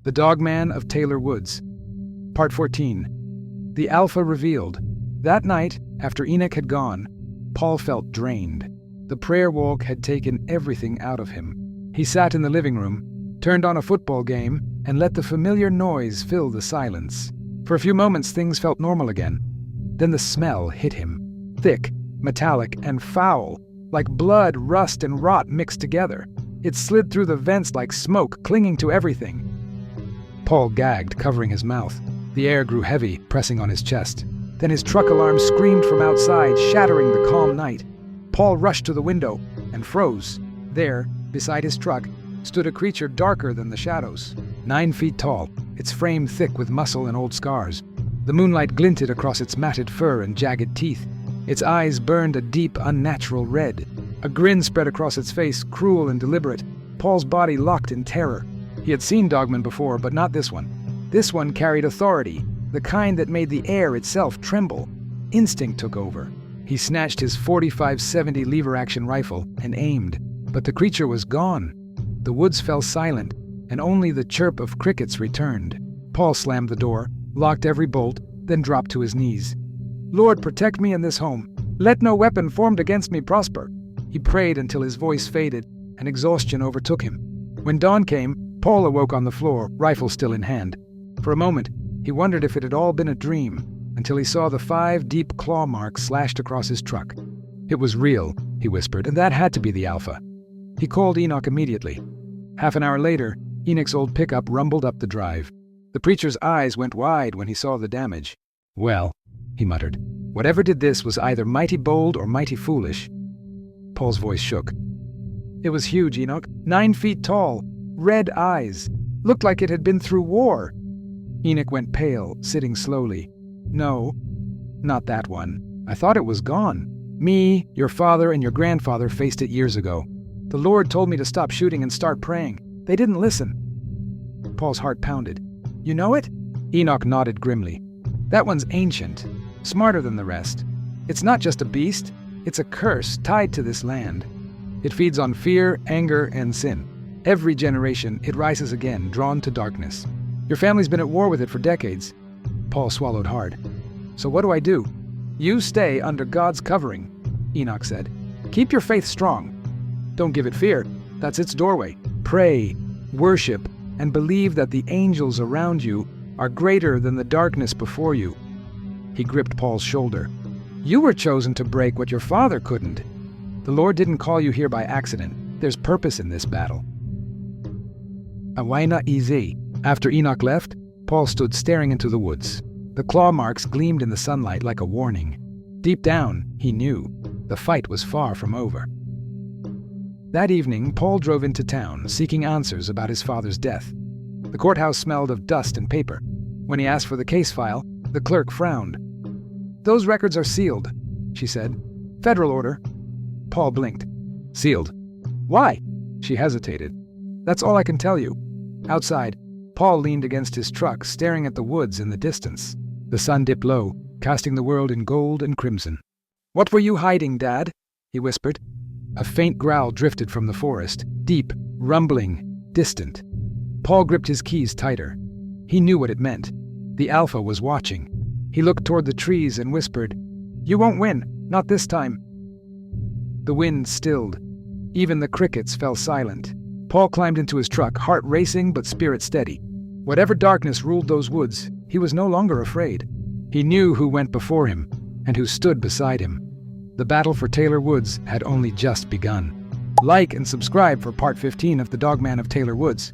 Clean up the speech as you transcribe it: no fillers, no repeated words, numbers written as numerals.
The Dogman of Taylor Woods. Part 14. The Alpha Revealed. That night, after Enoch had gone, Paul felt drained. The prayer walk had taken everything out of him. He sat in the living room, turned on a football game, and let the familiar noise fill the silence. For a few moments, things felt normal again. Then the smell hit him. Thick, metallic, and foul, like blood, rust, and rot mixed together. It slid through the vents like smoke, clinging to everything. Paul gagged, covering his mouth. The air grew heavy, pressing on his chest. Then his truck alarm screamed from outside, shattering the calm night. Paul rushed to the window and froze. There, beside his truck, stood a creature darker than the shadows. 9 feet tall, its frame thick with muscle and old scars. The moonlight glinted across its matted fur and jagged teeth. Its eyes burned a deep, unnatural red. A grin spread across its face, cruel and deliberate. Paul's body locked in terror. He had seen Dogman before, but not this one. This one carried authority, the kind that made the air itself tremble. Instinct took over. He snatched his .45-70 lever-action rifle and aimed, but the creature was gone. The woods fell silent, and only the chirp of crickets returned. Paul slammed the door, locked every bolt, then dropped to his knees. "Lord, protect me in this home. Let no weapon formed against me prosper." He prayed until his voice faded and exhaustion overtook him. When dawn came, Paul awoke on the floor, rifle still in hand. For a moment, he wondered if it had all been a dream, until he saw the 5 deep claw marks slashed across his truck. It was real, he whispered, and that had to be the Alpha. He called Enoch immediately. Half an hour later, Enoch's old pickup rumbled up the drive. The preacher's eyes went wide when he saw the damage. "Well," he muttered, "whatever did this was either mighty bold or mighty foolish." Paul's voice shook. "It was huge, Enoch. 9 feet tall. Red eyes. Looked like it had been through war." Enoch went pale, sitting slowly. "No, not that one. I thought it was gone. Me, your father, and your grandfather faced it years ago. The Lord told me to stop shooting and start praying. They didn't listen." Paul's heart pounded. "You know it?" Enoch nodded grimly. "That one's ancient, smarter than the rest. It's not just a beast, it's a curse tied to this land. It feeds on fear, anger, and sin. Every generation, it rises again, drawn to darkness. Your family's been at war with it for decades." Paul swallowed hard. "So what do I do?" "You stay under God's covering," Enoch said. "Keep your faith strong. Don't give it fear. That's its doorway. Pray, worship, and believe that the angels around you are greater than the darkness before you." He gripped Paul's shoulder. "You were chosen to break what your father couldn't. The Lord didn't call you here by accident. There's purpose in this battle." Awaina easy. After Enoch left, Paul stood staring into the woods. The claw marks gleamed in the sunlight like a warning. Deep down, he knew the fight was far from over. That evening, Paul drove into town, seeking answers about his father's death. The courthouse smelled of dust and paper. When he asked for the case file, the clerk frowned. "Those records are sealed," she said. "Federal order." Paul blinked. "Sealed? Why?" She hesitated. "That's all I can tell you." Outside, Paul leaned against his truck, staring at the woods in the distance. The sun dipped low, casting the world in gold and crimson. "What were you hiding, Dad?" he whispered. A faint growl drifted from the forest, deep, rumbling, distant. Paul gripped his keys tighter. He knew what it meant. The Alpha was watching. He looked toward the trees and whispered, "You won't win, not this time." The wind stilled. Even the crickets fell silent. Paul climbed into his truck, heart racing but spirit steady. Whatever darkness ruled those woods, he was no longer afraid. He knew who went before him and who stood beside him. The battle for Taylor Woods had only just begun. Like and subscribe for Part 15 of The Dogman of Taylor Woods.